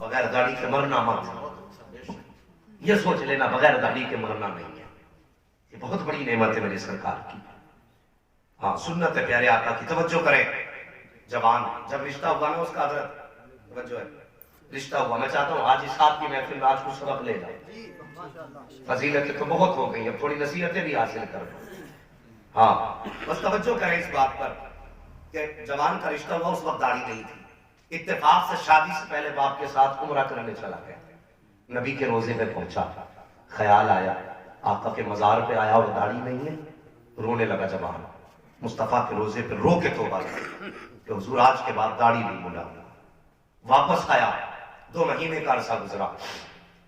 بغیر داڑھی کے مرنا مت، یہ سوچ لینا بغیر داڑھی کے مرنا نہیں ہے، یہ بہت بڑی نعمت ہے میری سرکار کی۔ ہاں سنت ہے پیارے آقا کی، توجہ کریں۔ جوان جب رشتہ ہوا نا اس کا حضرت توجہ ہے، رشتہ ہوا، میں چاہتا ہوں آج اس آپ کی محفل میں آج کچھ سبق لے جاؤ، فضیلتیں تو بہت ہو گئی، اب تھوڑی نصیحتیں بھی حاصل کر لو۔ ہاں بس توجہ کریں اس بات پر کہ جوان کا رشتہ ہوا، اس وقت داڑھی نہیں تھی، اتفاق سے شادی سے پہلے باپ کے ساتھ عمرہ کرنے چلا گیا، نبی کے روزے پہ پہنچا، خیال آیا آقا کے مزار پہ آیا اور داڑھی نہیں ہے، رونے لگا جوان، مصطفیٰ کے روزے پہ رو کے توبہ کی کہ حضور آج کے بعد داڑھی نہیں منڈاؤں گا۔ واپس آیا، 2 مہینے کا عرصہ گزرا،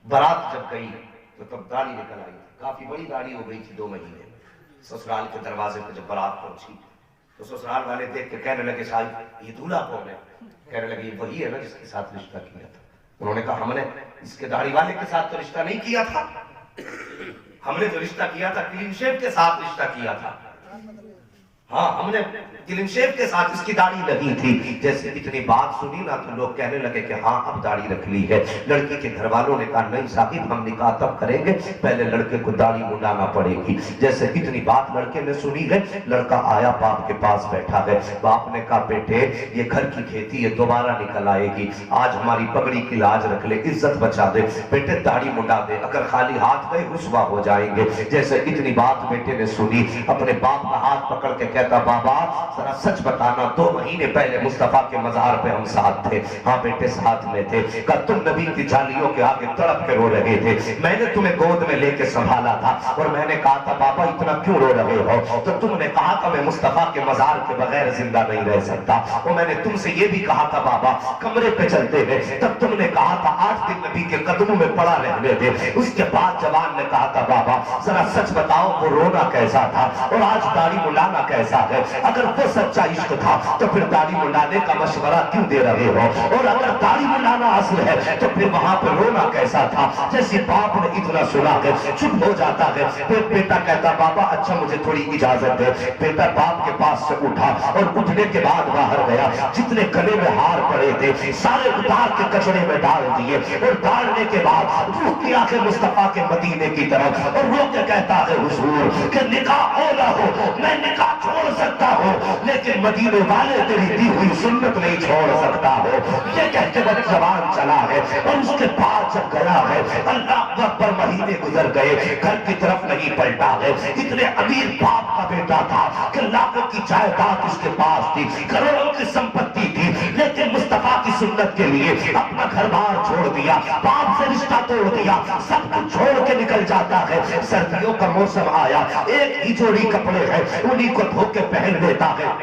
برات جب گئی تو تب داڑھی نکل آئی، کافی بڑی داڑھی ہو گئی تھی 2 مہینے میں۔ سسرال کے دروازے پہ جب برات پہنچی تو سسرال والے دیکھ کے کہنے لگے صاحب یہ دولہا کون ہے؟ کہنے لگے یہ وہی ہے نا جس کے ساتھ رشتہ کیا تھا۔ انہوں نے کہا ہم نے اس کے داڑھی والے کے ساتھ تو رشتہ نہیں کیا تھا، ہم نے جو رشتہ کیا تھا کلین شیو کے ساتھ رشتہ کیا تھا، ہاں ہم نے کلین شیو کے ساتھ، اس کی داڑھی لگی تھی۔ جیسے اتنی بات سنی نا تو لوگ کہنے لگے کہ ہاں اب داڑھی رکھ لی ہے۔ لڑکی کے گھر والوں نے کہا نہیں صاحب ہم نکاح تب کریں گے، پہلے لڑکے کو داڑھی منڈانا پڑے گی۔ جیسے اتنی بات لڑکے نے سنی ہے، لڑکا آیا باپ کے پاس بیٹھا ہے، باپ نے کہا بیٹے یہ گھر کی کھیتی ہے دوبارہ نکل آئے گی، آج ہماری پگڑی کی لاج رکھ لے، عزت بچا دے، بیٹے داڑھی منڈا دے، اگر خالی ہاتھ گئے رسوا ہو جائیں گے۔ جیسے اتنی بات بیٹے نے سنی، اپنے باپ کا ہاتھ پکڑ کے کہتا بابا ذرا سچ بتانا 2 مہینے پہلے مصطفیٰ کے مزار پہ ہم ساتھ تھے؟ ہاں بیٹے ساتھ میں تھے۔ کہا تم نبی کی جھالیوں کے آگے تڑپ کے رو رہے تھے، میں نے تمہیں گود میں لے کے سنبھالا تھا اور میں نے کہا تھا بابا اتنا کیوں رو رہے ہو؟ تو تم نے کہا تھا میں مصطفیٰ کے مزار کے بغیر زندہ نہیں رہ سکتا، اور میں نے تم سے یہ بھی کہا تھا بابا کمرے پہ چلتے ہیں، تب تم نے کہا تھا 8 دن نبی کے قدموں میں پڑا رہنے دے۔ اس کے بعد جوان نے کہا تھا بابا ذرا سچ بتاؤ وہ رونا کیسا تھا اور آج داڑھی منڈانا کیسا ہے؟ اگر وہ سچا عشق تھا تو پھر داڑھی منڈانے کا مشورہ کیوں دے رہے ہو؟ اور اگر داڑھی منڈانا اصل ہے تو پھر وہاں پہ رونا کیسا تھا؟ جیسے باپ نے اتنا سنا ہے چپ ہو جاتا ہے، پھر بیٹا کہتا بابا اچھا مجھے تھوڑی اجازت دے۔ بیٹا باپ کے پاس سے اٹھا اور اٹھنے کے بعد باہر گیا، جتنے گلے میں ہار پڑے تھے سارے اتار کے کچڑے میں ڈال دیے، اور ڈالنے کے بعد روح کیا کہ مصطفیٰ کے مدینے کی طرف، اور رو کے کہتا ہے حضور کہ نکاح ہو نہ ہو میں نکاح چھوڑ سکتا ہوں لیکن مدینے والے تیری دی ہوئی سنت نہیں چھوڑ سکتا ہو۔ یہ کہہ کے بس زبان چلا ہے، اور اس کے بعد جب گیا ہے اللہ اکبر مہینے گزر گئے، گھر کی طرف نہیں پلٹا ہے۔ اتنے امیر باپ کا بیٹا تھا کہ لاکھوں کی جائیداد اس کے پاس تھی، کروڑوں کی سمپتی تھی، لیکن مصطفیٰ کی سنت کے لیے اپنا گھر بار چھوڑ دیا، باپ سے رشتہ توڑ دیا، سب کچھ چھوڑ کے نکل جاتا ہے۔ سردیوں کا موسم آیا، ایک ہی جوڑی کپڑے ہیں انہی کو دھو کے پہن لیتا ہے۔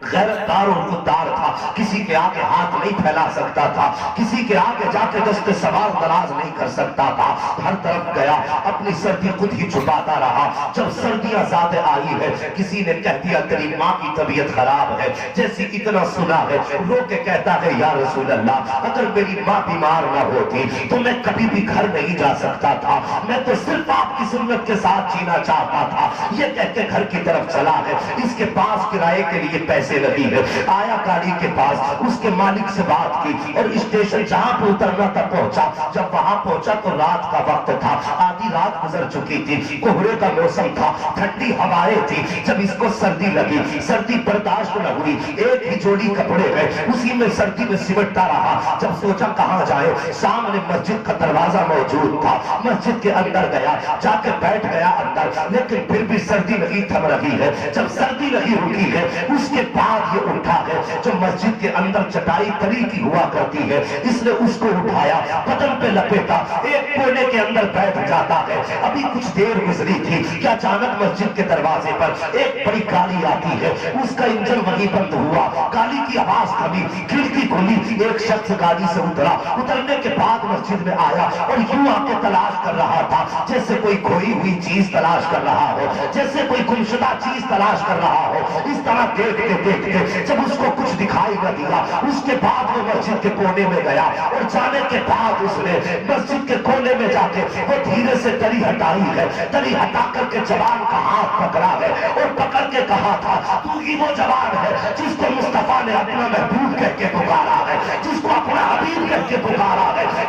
غیرت دار اور خوددار تھا، کسی کے آگے ہاتھ نہیں پھیلا سکتا تھا، کسی کے آگے جا کے دست سوال دراز نہیں کر سکتا تھا، ہر طرف گیا اپنی سردی خود ہی چھپاتا رہا۔ جب سردیاں زیادہ آئی ہے کسی نے کہہ دیا تیری ماں کی طبیعت خراب ہے، جیسے اتنا سنا ہے رو کے کہتا ہے یا رسول اللہ اگر میری ماں بیمار نہ ہوتی تو میں کبھی بھی گھر نہیں جا سکتا تھا، میں تو صرف آپ کی سنت کے ساتھ جینا چاہتا تھا۔ یہ کہہ کے گھر کی طرف چلا ہے، اس کے پاس کرائے کے لیے پیسے لگی ہے، آیا گاڑی کے پاس، اس کے مالک سے بات کی اور اسٹیشن جہاں پہ اترنا تھا پہنچا۔ جب وہاں پہنچا تو رات کا وقت تھا، آدھی رات گزر چکی تھی، کوہرے کا موسم تھا، ٹھنڈی ہوائیں تھی۔ جب اس کو سردی لگی، سردی برداشت نہ ہوئی، ایک ہی جوڑی کپڑے ہے اسی میں سردی میں سمٹتا رہا۔ جب سوچا کہاں جائے، سامنے مسجد کا دروازہ موجود تھا، مسجد کے اندر گیا، جا کے بیٹھ گیا اندر، لیکن پھر بھی سردی نہیں تھم رہی ہے۔ جب سردی نہیں رکی ہے اس کے بعد یہ اٹھا ہے، جو مسجد کے اندر چٹائی تلی کی ہوا کرتی ہے اس نے اس کو اٹھایا، بدن پہ لپیٹا، ایک کونے کے اندر بیٹھ جاتا ہے۔ ابھی کچھ دیر گزری تھی کہ اچانک مسجد کے دروازے پر ایک بڑی گاڑی آتی ہے، اس کا انجن وہیں بند ہوا، گاڑی کی آواز تھمی، کھڑکی کھلی، ایک شخص گاڑی سے اترا، اترنے کے بعد مسجد میں آیا اور یوں آ کے تلاش کر رہا تھا جیسے کوئی کھوئی ہوئی چیز تلاش کر رہا ہو، جیسے کوئی گمشدہ چیز تلاش کر رہا ہو۔ اس طرح دیکھتے دیکھتے جب اس کو کچھ دکھائی نہ دیا اس کے بعد وہ مسجد کے کونے میں گیا، اور جانے کے بعد اس نے مسجد کے کونے میں جا کے وہ دھیرے سے تلی ہٹائی ہے، تلی ہٹا کر کے جوان کا ہاتھ پکڑا ہے اور پکڑ کے کہا تھا تو ہی وہ جوان ہے جس کو مصطفیٰ نے اپنا محبوب کہہ کے پکارا ہے، جس کو اپنا حبیب کہہ کے پکارا ہے،